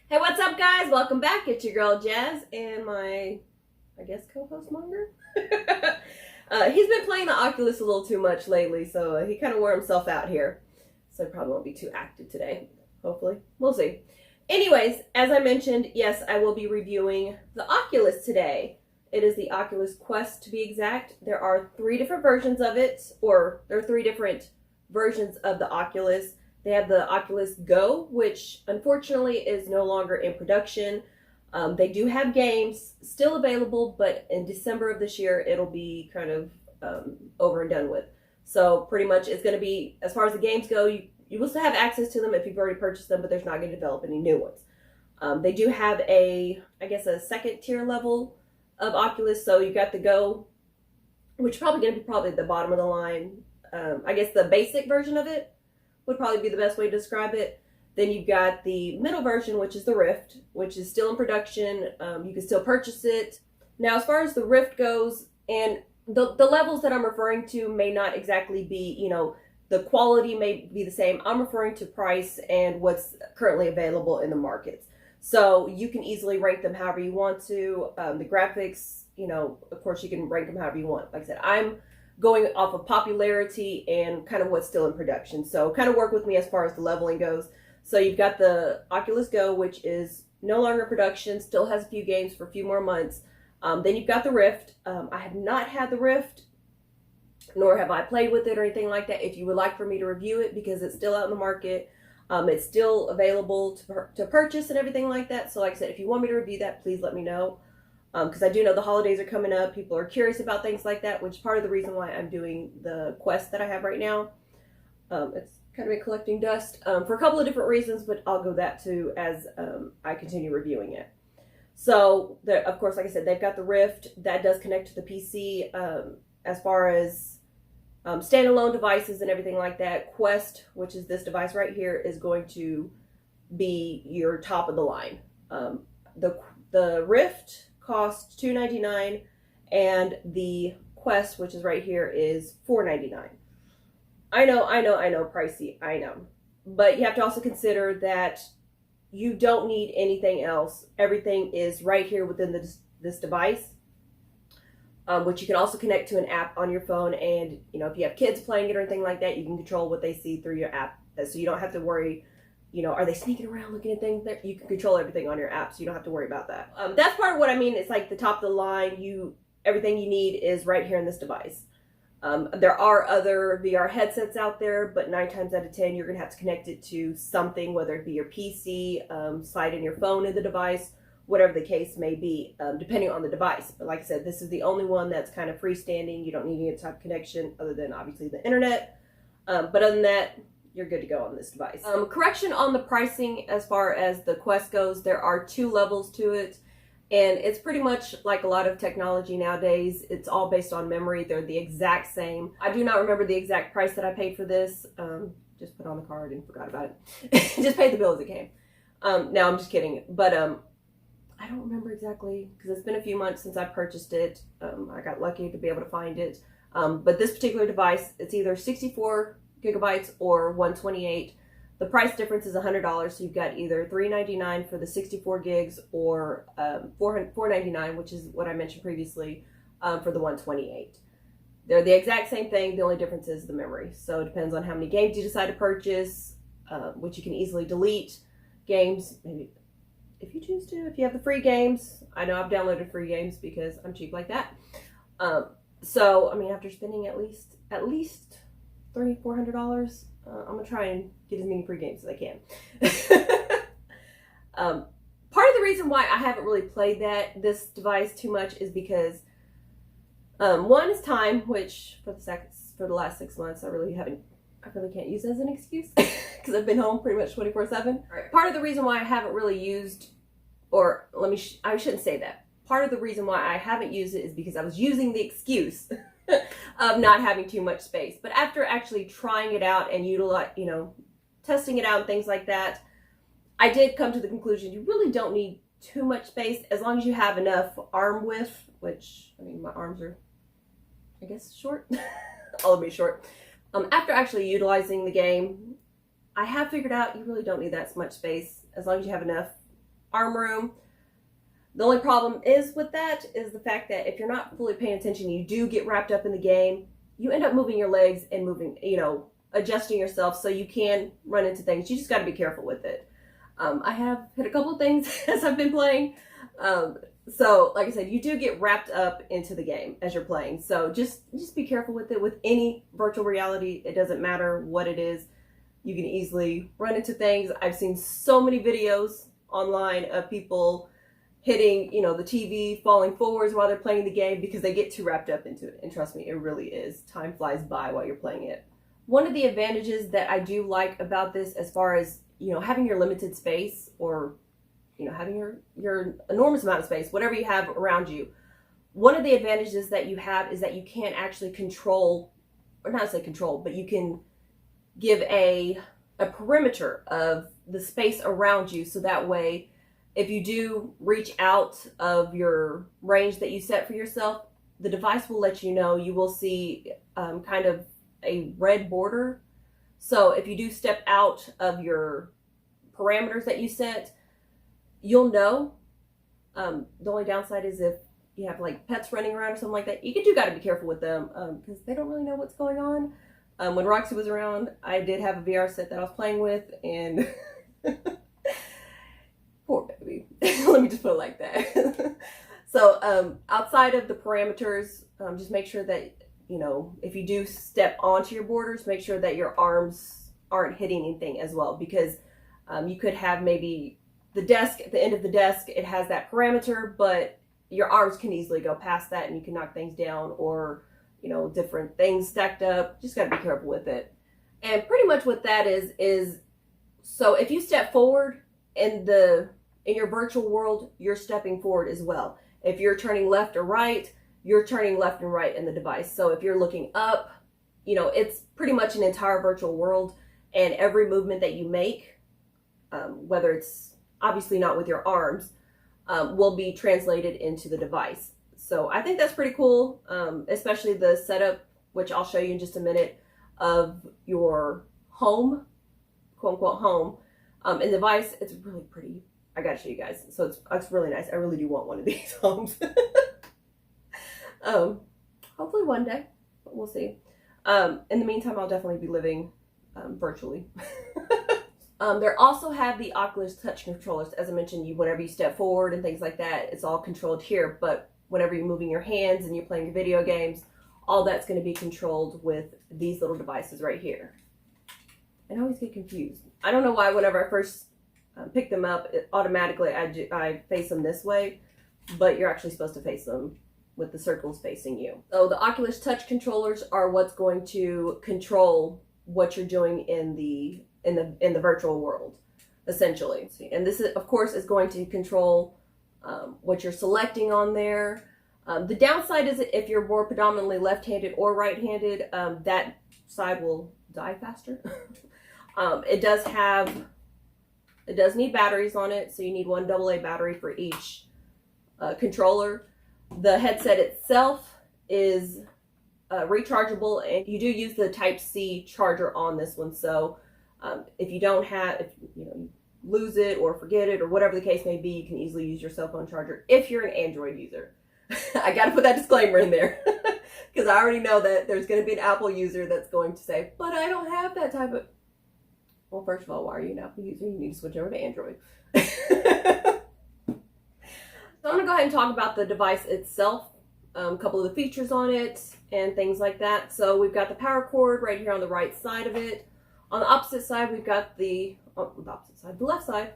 Hey, what's up, guys? Welcome back. It's your girl Jazz and my, I guess, co-host Monger. He's been playing the Oculus a little too much lately, so he kind of wore himself out here. So he probably won't be too active today. Hopefully. We'll see. Anyways, as I mentioned, yes, I will be reviewing the Oculus today. It is the Oculus Quest, to be exact. There are 3 different versions of it, or there are 3 different versions of the Oculus. They have the Oculus Go, which unfortunately is no longer in production. They do have games still available, but in December of this year, it'll be kind of over and done with. So pretty much it's going to be, as far as the games go, you will still have access to them if you've already purchased them, but there's not going to develop any new ones. They do have a second tier level of Oculus. So you got the Go, which is probably going to be at the bottom of the line. I guess the basic version of it would probably be the best way to describe it. Then you've got the middle version, which is the Rift, which is still in production. You can still purchase it. Now, as far as the Rift goes, and the levels that I'm referring to may not exactly be, the quality may be the same. I'm referring to price and what's currently available in the markets. So you can easily rank them however you want to. The graphics, of course, you can rank them however you want. Like I said, I'm going off of popularity and kind of what's still in production. So kind of work with me as far as the leveling goes. So you've got the Oculus Go, which is no longer in production, still has a few games for a few more months. Then you've got the Rift. I have not had the Rift, nor have I played with it or anything like that. If you would like for me to review it, because it's still out in the market, it's still available to purchase and everything like that. So like I said, if you want me to review that, please let me know. Because I do know the holidays are coming up. People are curious about things like that, which is part of the reason why I'm doing the Quest that I have right now. It's kind of been collecting dust for a couple of different reasons, but I'll go that too as I continue reviewing it. So, of course, like I said, they've got the Rift. That does connect to the PC as far as standalone devices and everything like that. Quest, which is this device right here, is going to be your top of the line. The Rift costs $299, and the Quest, which is right here, is $499. I know, pricey, I know. But you have to also consider that you don't need anything else. Everything is right here within this device, which you can also connect to an app on your phone. And, if you have kids playing it or anything like that, you can control what they see through your app. So you don't have to worry, are they sneaking around looking at things? You can control everything on your app, so you don't have to worry about that. That's part of what I mean. It's like the top of the line. Everything you need is right here in this device. There are other VR headsets out there, but 9 times out of 10, you're going to have to connect it to something, whether it be your PC, slide in your phone in the device, whatever the case may be, depending on the device. But like I said, this is the only one that's kind of freestanding. You don't need any type of connection other than obviously the internet. But other than that, you're good to go on this device. Correction on the pricing as far as the Quest goes, there are 2 levels to it. And it's pretty much like a lot of technology nowadays. It's all based on memory. They're the exact same. I do not remember the exact price that I paid for this. Just put on the card and forgot about it. Just paid the bill as it came. No, I'm just kidding. But I don't remember exactly because it's been a few months since I purchased it. I got lucky to be able to find it. But this particular device, it's either 64 gigabytes or 128. The price difference is $100, so you've got either $399 for the 64 gigs or $499, which is what I mentioned previously, for the 128. They're the exact same thing. The only difference is the memory. So it depends on how many games you decide to purchase, which you can easily delete games, maybe if you choose to, if you have the free games. I know I've downloaded free games because I'm cheap like that. So, after spending at least $300-400, I'm gonna try and get as many free games as I can. Part of the reason why I haven't really played this device too much is because one is time, which for the last 6 months I really can't use as an excuse because I've been home pretty much 24/7. Part of the reason why I haven't really used, or I shouldn't say that. Part of the reason why I haven't used it is because I was using the excuse of not having too much space. But after actually trying it out and testing it out and things like that, I did come to the conclusion you really don't need too much space as long as you have enough arm width, which, my arms are, I guess, short. All of me short. After actually utilizing the game, I have figured out you really don't need that much space as long as you have enough arm room. The only problem is with that is the fact that if you're not fully paying attention, you do get wrapped up in the game. You end up moving your legs and moving, adjusting yourself so you can run into things. You just got to be careful with it. I have hit a couple of things as I've been playing. So like I said, you do get wrapped up into the game as you're playing. So just be careful with it. With any virtual reality, it doesn't matter what it is. You can easily run into things. I've seen so many videos online of people hitting, the TV, falling forwards while they're playing the game because they get too wrapped up into it. And trust me, it really is. Time flies by while you're playing it. One of the advantages that I do like about this, as far as, having your limited space, or, having your enormous amount of space, whatever you have around you, one of the advantages that you have is that you can actually control, or not say control, but you can give a perimeter of the space around you, so that way if you do reach out of your range that you set for yourself, the device will let you know. You will see kind of a red border. So if you do step out of your parameters that you set, you'll know. The only downside is if you have like pets running around or something like that, you do got to be careful with them because they don't really know what's going on. When Roxy was around, I did have a VR set that I was playing with, and poor baby. Let me just put it like that. So outside of the parameters, just make sure that, if you do step onto your borders, make sure that your arms aren't hitting anything as well, because you could have maybe the desk, at the end of the desk, it has that parameter, but your arms can easily go past that and you can knock things down, or different things stacked up. Just got to be careful with it. And pretty much what that is so if you step forward in your virtual world, you're stepping forward as well. If you're turning left or right, you're turning left and right in the device. So if you're looking up, it's pretty much an entire virtual world, and every movement that you make, whether it's obviously not with your arms, will be translated into the device. So I think that's pretty cool, especially the setup, which I'll show you in just a minute, of your home, quote unquote home, and the device. It's really pretty. I gotta show you guys. So it's really nice. I really do want one of these homes. Hopefully one day, but we'll see. In the meantime, I'll definitely be living virtually. They also have the Oculus Touch controllers. As I mentioned, whenever you step forward and things like that, it's all controlled here. But whenever you're moving your hands and you're playing your video games, all that's going to be controlled with these little devices right here. And I always get confused. I don't know why whenever I first pick them up, automatically I face them this way, but you're actually supposed to face them with the circles facing you. So the Oculus Touch controllers are what's going to control what you're doing in the virtual world, essentially. And this, of course, is going to control what you're selecting on there. The downside is if you're more predominantly left-handed or right-handed, that side will die faster. It does need batteries on it, so you need one AA battery for each controller. The headset itself is rechargeable, and you do use the Type-C charger on this one. So if you lose it or forget it or whatever the case may be, you can easily use your cell phone charger if you're an Android user. I got to put that disclaimer in there because I already know that there's going to be an Apple user that's going to say, but I don't have that type of... Well, first of all, why are you an Apple user? You need to switch over to Android. So I'm going to go ahead and talk about the device itself, a couple of the features on it and things like that. So we've got the power cord right here on the right side of it. On the opposite side, we've got the left side,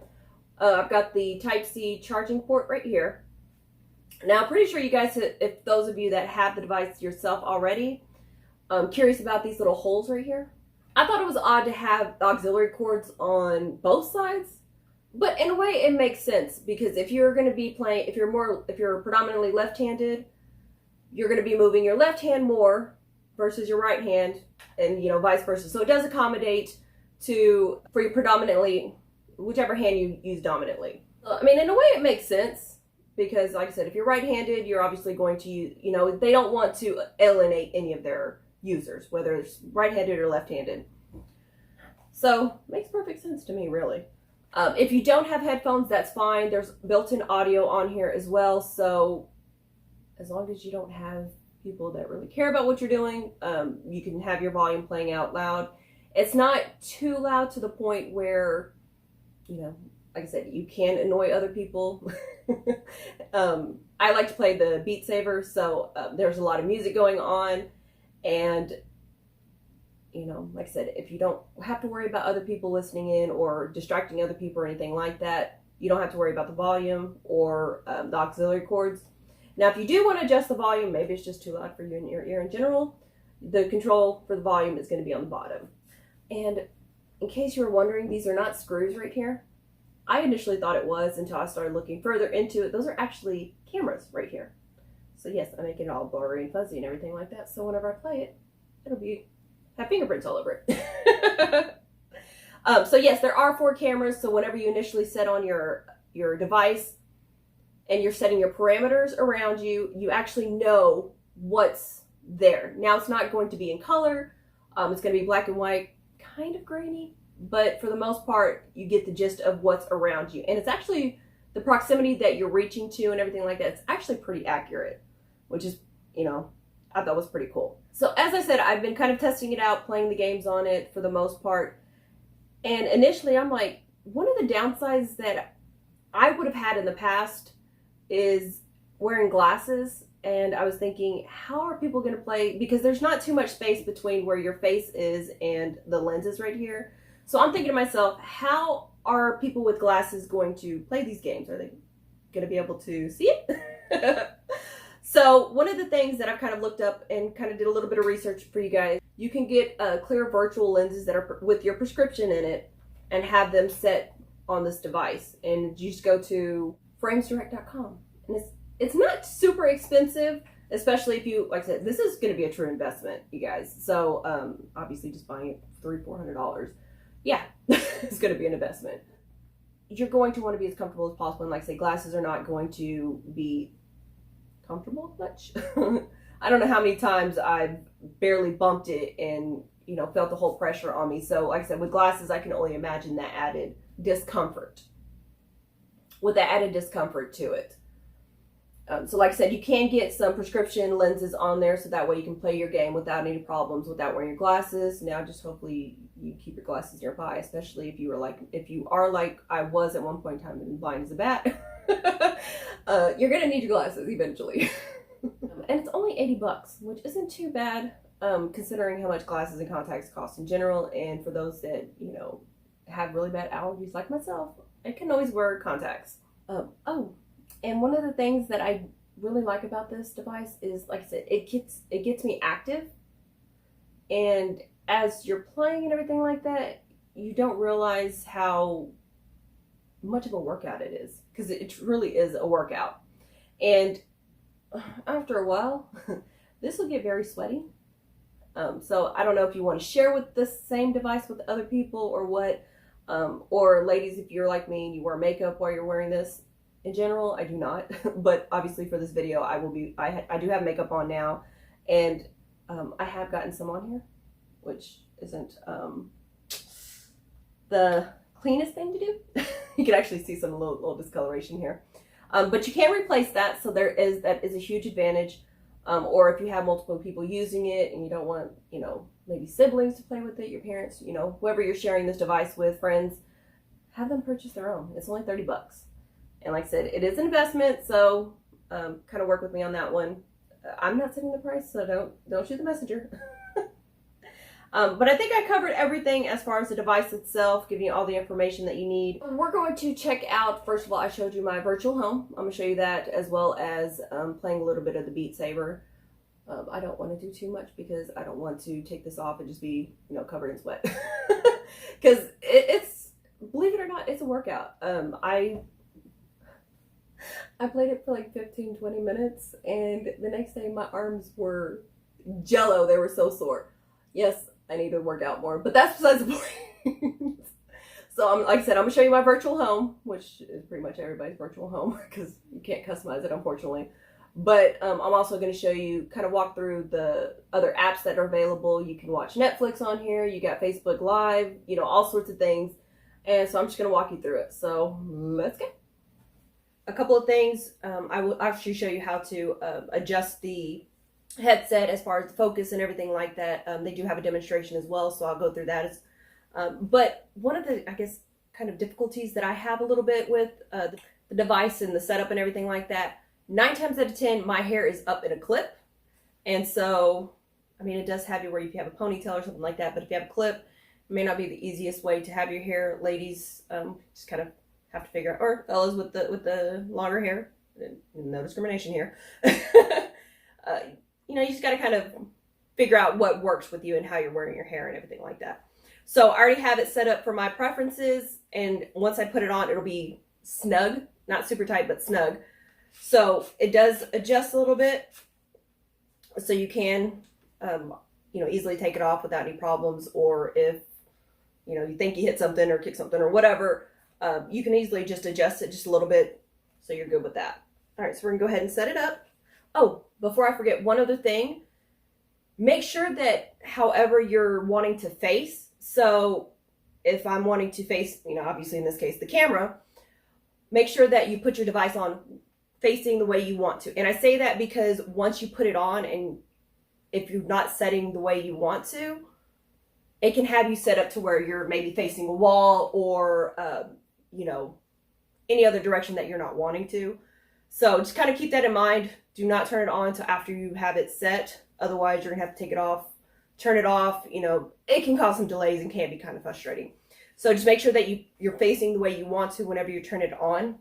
I've got the Type-C charging port right here. Now, I'm pretty sure you guys, if those of you that have the device yourself already, curious about these little holes right here. I thought it was odd to have auxiliary cords on both sides, but in a way it makes sense, because if you're going to be playing, if you're predominantly left-handed, you're going to be moving your left hand more versus your right hand, and vice versa. So it does accommodate for your predominantly, whichever hand you use dominantly. I mean, in a way it makes sense, because like I said, if you're right-handed, you're obviously going to use, they don't want to alienate any of their users, whether it's right-handed or left-handed. So makes perfect sense to me, really. If you don't have headphones, that's fine. There's built-in audio on here as well. So as long as you don't have people that really care about what you're doing, you can have your volume playing out loud. It's not too loud to the point where, you know, like I said, you can annoy other people. I like to play the Beat Saber, so there's a lot of music going on, and you know, like I said, if you don't have to worry about other people listening in or distracting other people or anything like that, you don't have to worry about the volume or the auxiliary cords. Now, if you do want to adjust the volume, maybe it's just too loud for you in your ear in general, the control for the volume is going to be on the bottom. And in case you were wondering, these are not screws right here. I initially thought it was until I started looking further into it. Those are actually cameras right here. So yes, I make it all blurry and fuzzy and everything like that. So whenever I play it, it'll have fingerprints all over it. So yes, there are 4 cameras. So whenever you initially set on your device and you're setting your parameters around you, you actually know what's there. Now it's not going to be in color. It's going to be black and white, kind of grainy, but for the most part, you get the gist of what's around you. And it's actually the proximity that you're reaching to and everything like that. It's actually pretty accurate, which is, you know, I thought was pretty cool. So as I said, I've been kind of testing it out, playing the games on it for the most part. And initially I'm like, one of the downsides that I would have had in the past is wearing glasses. And I was thinking, how are people going to play? Because there's not too much space between where your face is and the lenses right here. So I'm thinking to myself, how are people with glasses going to play these games? Are they going to be able to see it? So one of the things that I've kind of looked up and kind of did a little bit of research for you guys, you can get clear virtual lenses that are with your prescription in it and have them set on this device. And you just go to framesdirect.com. And it's not super expensive, especially if you, like I said, this is going to be a true investment, you guys. So obviously just buying it for $300-400, yeah, it's going to be an investment. You're going to want to be as comfortable as possible. And like I say, glasses are not going to be comfortable much. I don't know how many times I've barely bumped it and, you know, felt the whole pressure on me. So like I said, with glasses, I can only imagine that added discomfort. With that added discomfort to it. So like I said, you can get some prescription lenses on there so that way you can play your game without any problems without wearing your glasses. Now just hopefully you keep your glasses nearby, especially if you are like I was at one point in time and blind as a bat. You're gonna need your glasses eventually. And it's only $80, which isn't too bad considering how much glasses and contacts cost in general. And for those that, you know, have really bad allergies like myself, I can always wear contacts. And one of the things that I really like about this device is, like I said, it gets me active. And as you're playing and everything like that, you don't realize how much of a workout it is, because it really is a workout. And after a while, this will get very sweaty. So I don't know if you want to share with the same device with other people or what. Or ladies, if you're like me and you wear makeup while you're wearing this. In general, I do not, but obviously for this video, I do have makeup on now, and I have gotten some on here, which isn't the cleanest thing to do. You can actually see some little discoloration here, but you can replace that, so that is a huge advantage. Or if you have multiple people using it and you don't want, you know, maybe siblings to play with it, your parents, you know, whoever you're sharing this device with, friends, have them purchase their own. It's only $30. And like I said, it is an investment, so kind of work with me on that one. I'm not setting the price, so don't shoot the messenger. But I think I covered everything as far as the device itself, giving you all the information that you need. We're going to check out, first of all, I showed you my virtual home. I'm going to show you that, as well as playing a little bit of the Beat Saber. I don't want to do too much because I don't want to take this off and just be, you know, covered in sweat. Because it's, believe it or not, it's a workout. I played it for like 15-20 minutes, and the next day my arms were jello. They were so sore. Yes, I need to work out more, but that's besides the point. So like I said, I'm gonna show you my virtual home, which is pretty much everybody's virtual home because you can't customize it, unfortunately. But I'm also going to show you, kind of walk through the other apps that are available. You can watch Netflix on here. You got Facebook Live, you know, all sorts of things. And so I'm just going to walk you through it. So let's go. A couple of things. I will actually show you how to adjust the headset as far as the focus and everything like that. They do have a demonstration as well, so I'll go through that. But one of the, I guess, kind of difficulties that I have a little bit with the device and the setup and everything like that, 9 times out of 10, my hair is up in a clip. And so, I mean, it does have you where if you have a ponytail or something like that, but if you have a clip, it may not be the easiest way to have your hair. Ladies just kind of have to figure out, or fellas with the longer hair, no discrimination here. You know, you just got to kind of figure out what works with you and how you're wearing your hair and everything like that. So I already have it set up for my preferences, and once I put it on, it'll be snug, not super tight, but snug. So it does adjust a little bit, so you can, you know, easily take it off without any problems, or if, you know, you think you hit something or kick something or whatever, you can easily just adjust it just a little bit, so you're good with that. All right, so we're gonna go ahead and set it up. Oh, before I forget, one other thing. Make sure that however you're wanting to face, so if I'm wanting to face, you know, obviously in this case, the camera, make sure that you put your device on facing the way you want to. And I say that because once you put it on, and if you're not setting the way you want to, it can have you set up to where you're maybe facing a wall or, you know, any other direction that you're not wanting to. So just kind of keep that in mind. Do not turn it on until after you have it set. Otherwise, you're going to have to take it off, turn it off. You know, it can cause some delays and can be kind of frustrating. So just make sure that you're facing the way you want to whenever you turn it on.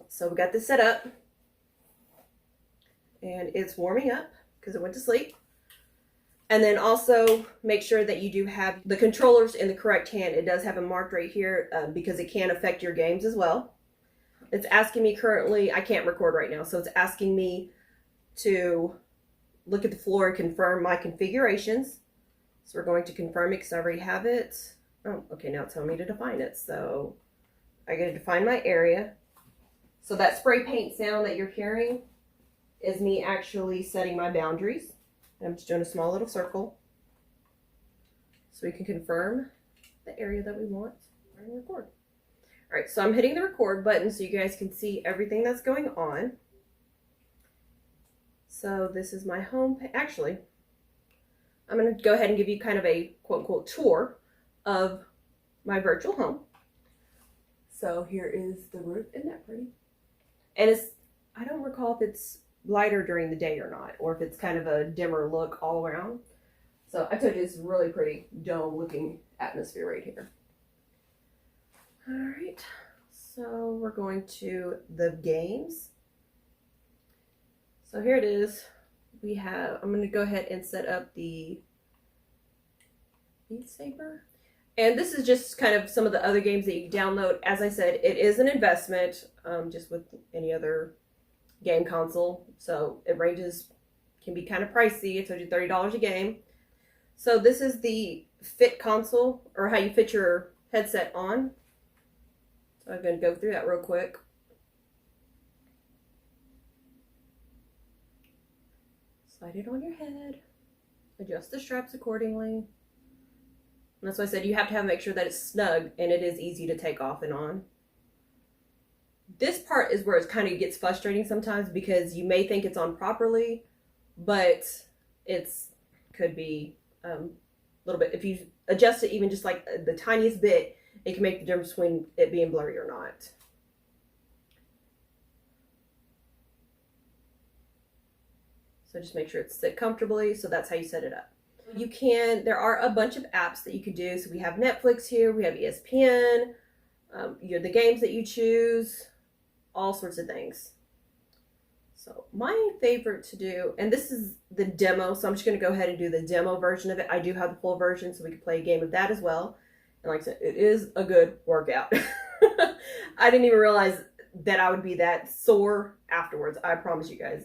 So we got this set up. And it's warming up because it went to sleep. And then also make sure that you do have the controllers in the correct hand. It does have a mark right here because it can affect your games as well. It's asking me currently, I can't record right now, so it's asking me to look at the floor and confirm my configurations. So we're going to confirm it because I already have it. Oh, okay, now it's telling me to define it. So I got to define my area. So that spray paint sound that you're hearing is me actually setting my boundaries. I'm just doing a small little circle so we can confirm the area that we want and record. All right, so I'm hitting the record button so you guys can see everything that's going on. So this is my home. Actually, I'm going to go ahead and give you kind of a quote-unquote tour of my virtual home. So here is the roof. Isn't that pretty? And it's, I don't recall if it's lighter during the day or not, or if it's kind of a dimmer look all around. So I told you it's really pretty dome looking atmosphere right here. All right, so we're going to the games. So here it is. We have, I'm going to go ahead and set up the Beat Saber. And this is just kind of some of the other games that you can download. As I said, it is an investment, just with any other game console. So it ranges, can be kind of pricey. I told you $30 a game. So this is the fit console, or how you fit your headset on. So I'm going to go through that real quick. Slide it on your head. Adjust the straps accordingly. And that's why I said you have to make sure that it's snug and it is easy to take off and on. This part is where it kind of gets frustrating sometimes because you may think it's on properly, but it's could be a little bit. If you adjust it even just like the tiniest bit, it can make the difference between it being blurry or not. So just make sure it's sit comfortably. So that's how you set it up. You can, there are a bunch of apps that you can do. So we have Netflix here, we have ESPN, the games that you choose, all sorts of things. So my favorite to do, and this is the demo, so I'm just going to go ahead and do the demo version of it. I do have the full version, so we can play a game of that as well. And like I said, it is a good workout. I didn't even realize that I would be that sore afterwards. I promise you guys,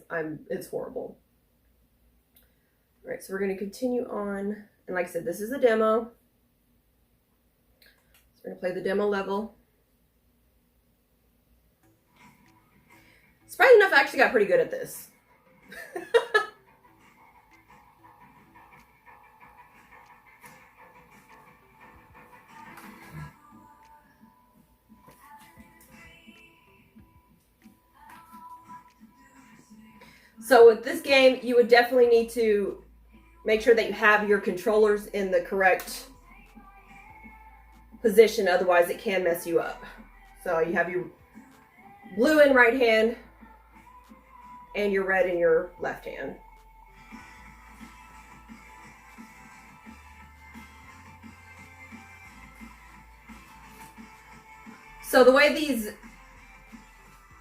it's horrible. All right, so we're going to continue on. And like I said, this is a demo. So we're going to play the demo level. Surprisingly enough, I actually got pretty good at this. So with this game, you would definitely need to make sure that you have your controllers in the correct position, otherwise it can mess you up. So you have your blue in right hand and your red in your left hand. So the way these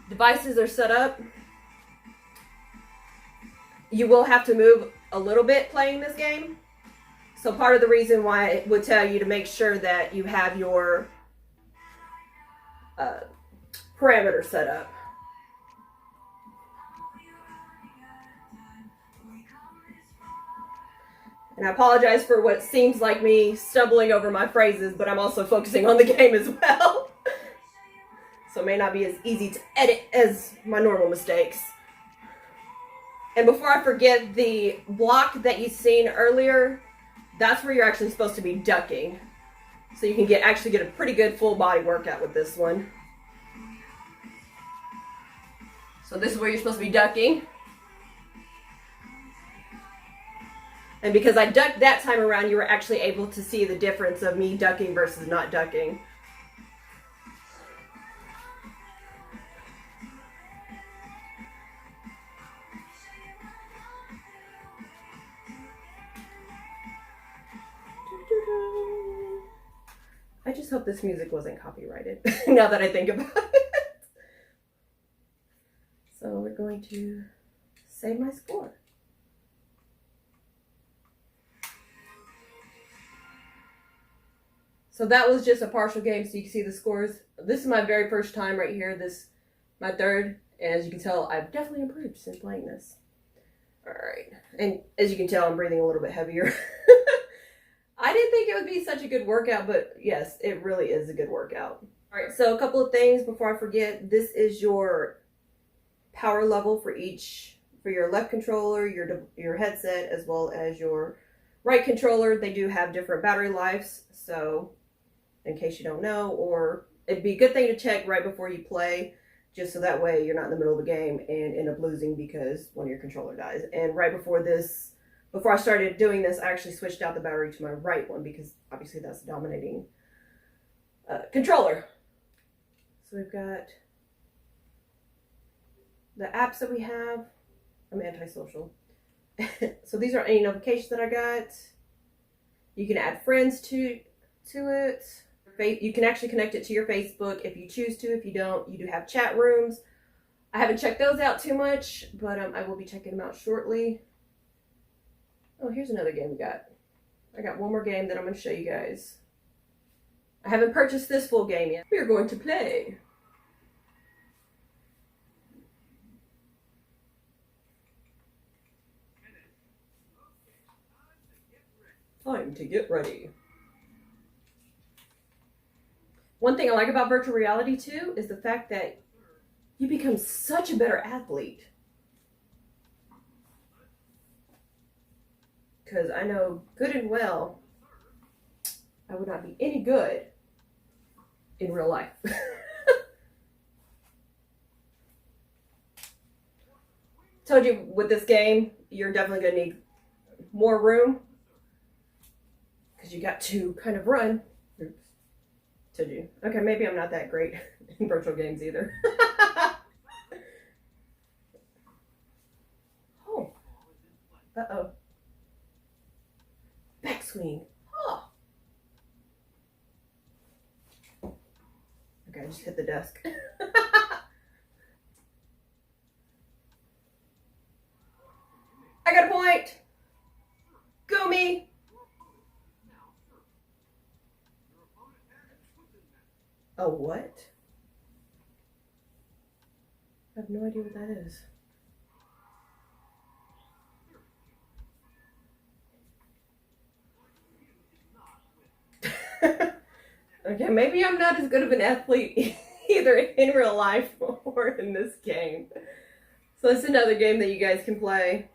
devices are set up, you will have to move a little bit playing this game. So part of the reason why it would tell you to make sure that you have your parameter set up. And I apologize for what seems like me stumbling over my phrases, but I'm also focusing on the game as well. So it may not be as easy to edit as my normal mistakes. And before I forget, the block that you seen earlier, that's where you're actually supposed to be ducking. So you can actually get a pretty good full body workout with this one. So this is where you're supposed to be ducking. And because I ducked that time around, you were actually able to see the difference of me ducking versus not ducking. I just hope this music wasn't copyrighted, now that I think about it. So we're going to save my score. So that was just a partial game, so you can see the scores. This is my very first time right here, my third, and as you can tell, I've definitely improved since playing this. Alright, and as you can tell, I'm breathing a little bit heavier. I didn't think it would be such a good workout, but yes, it really is a good workout. Alright, so a couple of things before I forget. This is your power level for your left controller, your headset, as well as your right controller. They do have different battery lives, so in case you don't know, or it'd be a good thing to check right before you play, just so that way you're not in the middle of the game and end up losing because one of your controller dies. And right before I started doing this, I actually switched out the battery to my right one because obviously that's the dominating controller. So we've got the apps that we have. I'm antisocial. So these are any notifications that I got. You can add friends to it. You can actually connect it to your Facebook if you choose to. If you don't, you do have chat rooms. I haven't checked those out too much, but I will be checking them out shortly. Oh, here's another game we got. I got one more game that I'm going to show you guys. I haven't purchased this full game yet. We are going to play. Time to get ready. One thing I like about virtual reality too is the fact that you become such a better athlete. Because I know good and well I would not be any good in real life. Told you with this game, you're definitely going to need more room because you got to kind of run. Oops. Told you. Okay, maybe I'm not that great in virtual games either. Oh. Uh-oh. Backswing. Oh. Okay, I just hit the desk. I got a point. Go me. Oh, what? I have no idea what that is. Okay, maybe I'm not as good of an athlete either in real life or in this game. So it's another game that you guys can play.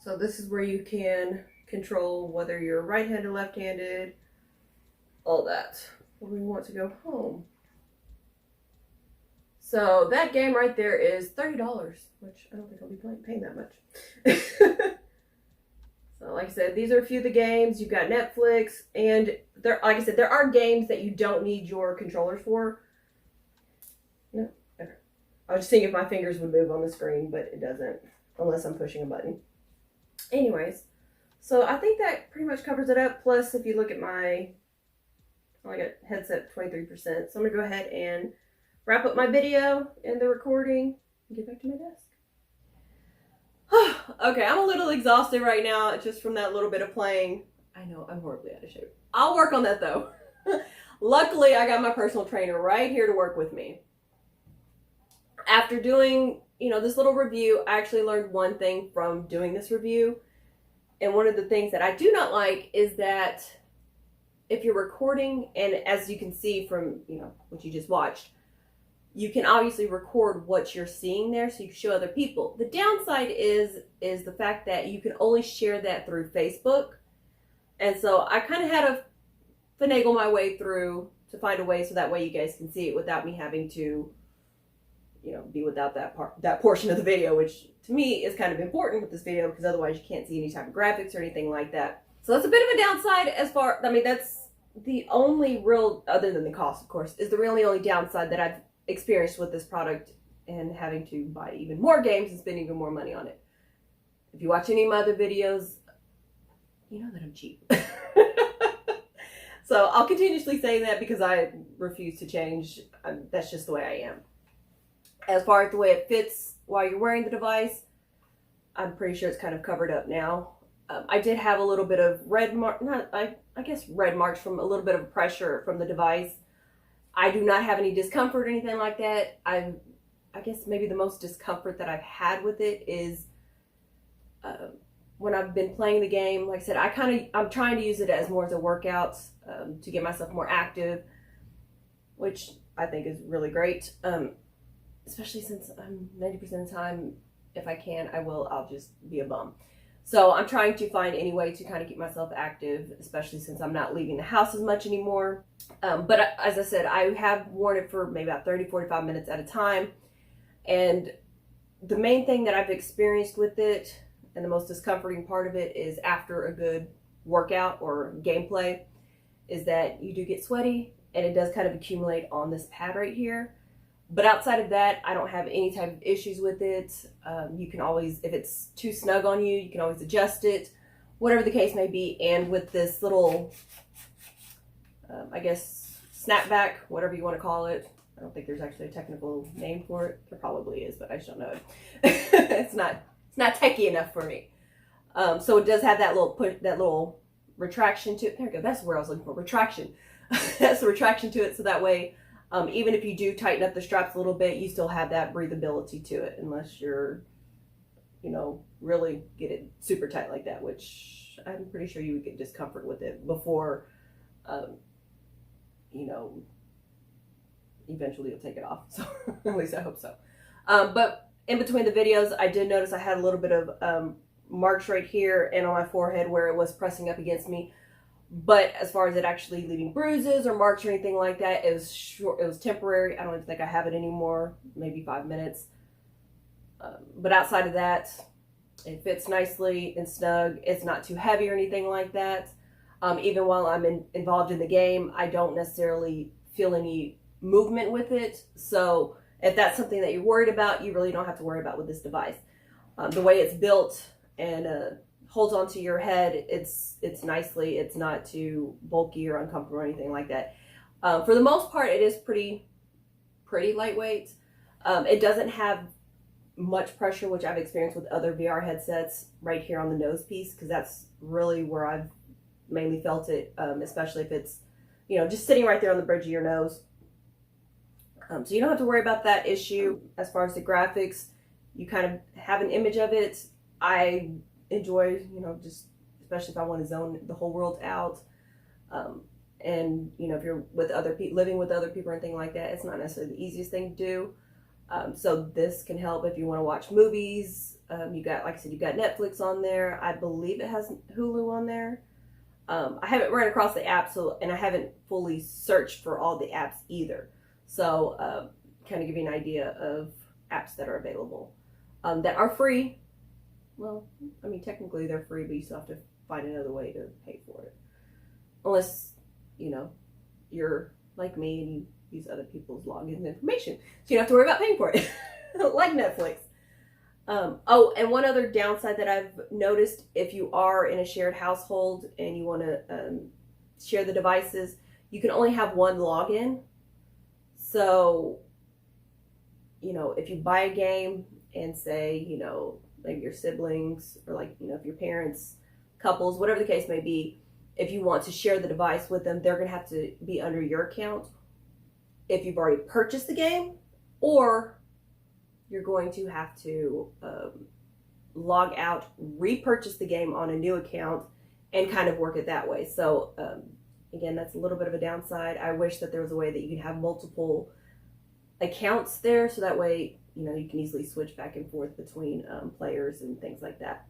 So this is where you can control whether you're right-handed, left-handed, all that. We want to go home. So that game right there is $30, which I don't think I'll be paying that much. So like I said, these are a few of the games. You've got Netflix, and there, like I said, there are games that you don't need your controllers for. No, okay. I was just seeing if my fingers would move on the screen, but it doesn't, unless I'm pushing a button. Anyways, so I think that pretty much covers it up. Plus, if you look at my, I got headset 23%. So I'm gonna go ahead and wrap up my video and the recording and get back to my desk. Okay, I'm a little exhausted right now just from that little bit of playing. I know, I'm horribly out of shape. I'll work on that though. Luckily, I got my personal trainer right here to work with me. After doing, this little review, I actually learned one thing from doing this review. And one of the things that I do not like is that if you're recording, and as you can see from, what you just watched, you can obviously record what you're seeing there so you can show other people. The downside is the fact that you can only share that through Facebook. And so I kind of had to finagle my way through to find a way so that way you guys can see it without me having to, be without that portion of the video, which to me is kind of important with this video because otherwise you can't see any type of graphics or anything like that. So that's a bit of a downside that's the only real, other than the cost of course, is the really only downside that I've experienced with this product, and having to buy even more games and spend even more money on it. If you watch any of my other videos, you know that I'm cheap. So I'll continuously say that because I refuse to change. That's just the way I am. As far as the way it fits while you're wearing the device, I'm pretty sure it's kind of covered up now. I did have a little bit of red marks from a little bit of pressure from the device. I do not have any discomfort or anything like that. I guess maybe the most discomfort that I've had with it is when I've been playing the game. Like I said, I'm trying to use it as more as a workout to get myself more active, which I think is really great. Especially since I'm 90% of the time, if I can, I'll just be a bum. So I'm trying to find any way to kind of keep myself active, especially since I'm not leaving the house as much anymore. But as I said, I have worn it for maybe about 30, 45 minutes at a time. And the main thing that I've experienced with it, and the most discomforting part of it, is after a good workout or gameplay, is that you do get sweaty and it does kind of accumulate on this pad right here. But outside of that, I don't have any type of issues with it. You can always, if it's too snug on you, you can always adjust it, whatever the case may be. And with this little, snapback, whatever you want to call it. I don't think there's actually a technical name for it. There probably is, but I just don't know it. It's not techie enough for me. So it does have that little retraction to it. There we go. That's where I was looking for, retraction. That's the retraction to it, so that way, even if you do tighten up the straps a little bit, you still have that breathability to it, unless you're, really get it super tight like that, which I'm pretty sure you would get discomfort with it before, eventually you'll take it off. So at least I hope so. But in between the videos, I did notice I had a little bit of marks right here and on my forehead where it was pressing up against me. But as far as it actually leaving bruises or marks or anything like that, it was short. It was temporary. I don't even think I have it anymore. Maybe 5 minutes. But outside of that, it fits nicely and snug. It's not too heavy or anything like that. Even while I'm involved in the game, I don't necessarily feel any movement with it. So if that's something that you're worried about, you really don't have to worry about with this device. The way it's built and holds onto your head, it's nicely. It's not too bulky or uncomfortable or anything like that. For the most part, it is pretty lightweight. It doesn't have much pressure, which I've experienced with other VR headsets right here on the nose piece, because that's really where I've mainly felt it, especially if it's, just sitting right there on the bridge of your nose. So you don't have to worry about that issue. As far as the graphics, you kind of have an image of it. I enjoy, just especially if I want to zone the whole world out. And, if you're with other people, living with other people or anything like that, it's not necessarily the easiest thing to do. So this can help if you want to watch movies. You got, like I said, you got Netflix on there. I believe it has Hulu on there. I haven't run across the app, and I haven't fully searched for all the apps either. So kind of give you an idea of apps that are available that are free. Well, I mean, technically they're free, but you still have to find another way to pay for it. Unless, you know, you're like me and you use other people's login information. So you don't have to worry about paying for it. Like Netflix. Oh, and one other downside that I've noticed, if you are in a shared household and you want to share the devices, you can only have one login. So, you know, if you buy a game and say, you know, maybe your siblings or like, you know, if your parents, couples, whatever the case may be, if you want to share the device with them, they're going to have to be under your account if you've already purchased the game, or you're going to have to log out, repurchase the game on a new account, and kind of work it that way. So again, that's a little bit of a downside. I wish that there was a way that you could have multiple accounts there, so that way, you know, you can easily switch back and forth between players and things like that.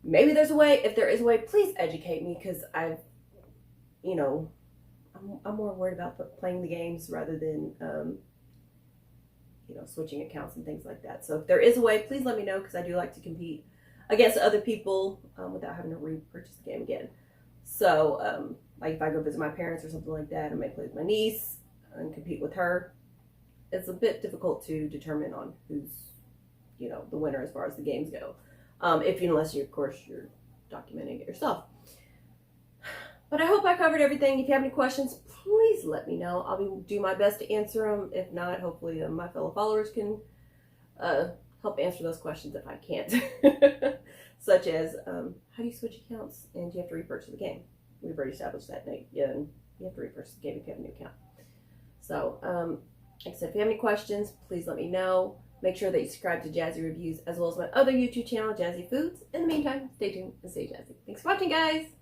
Maybe there's a way. If there is a way, please educate me, because I've, you know, I'm more worried about playing the games rather than, you know, switching accounts and things like that. So if there is a way, please let me know, because I do like to compete against other people without having to repurchase the game again. So, like if I go visit my parents or something like that, I may play with my niece and compete with her. It's a bit difficult to determine on who's, you know, the winner as far as the games go. Unless you, of course, you're documenting it yourself. But I hope I covered everything. If you have any questions, please let me know. I'll do my best to answer them. If not, hopefully my fellow followers can help answer those questions if I can't. Such as, how do you switch accounts and do you have to repurchase the game? We've already established that, Nate. Yeah, and you have to repurchase the game if you have a new account. So, like I said, if you have any questions, please let me know. Make sure that you subscribe to Jazzy Reviews as well as my other YouTube channel, Jazzyfoodz. In the meantime, stay tuned and stay jazzy. Thanks for watching, guys!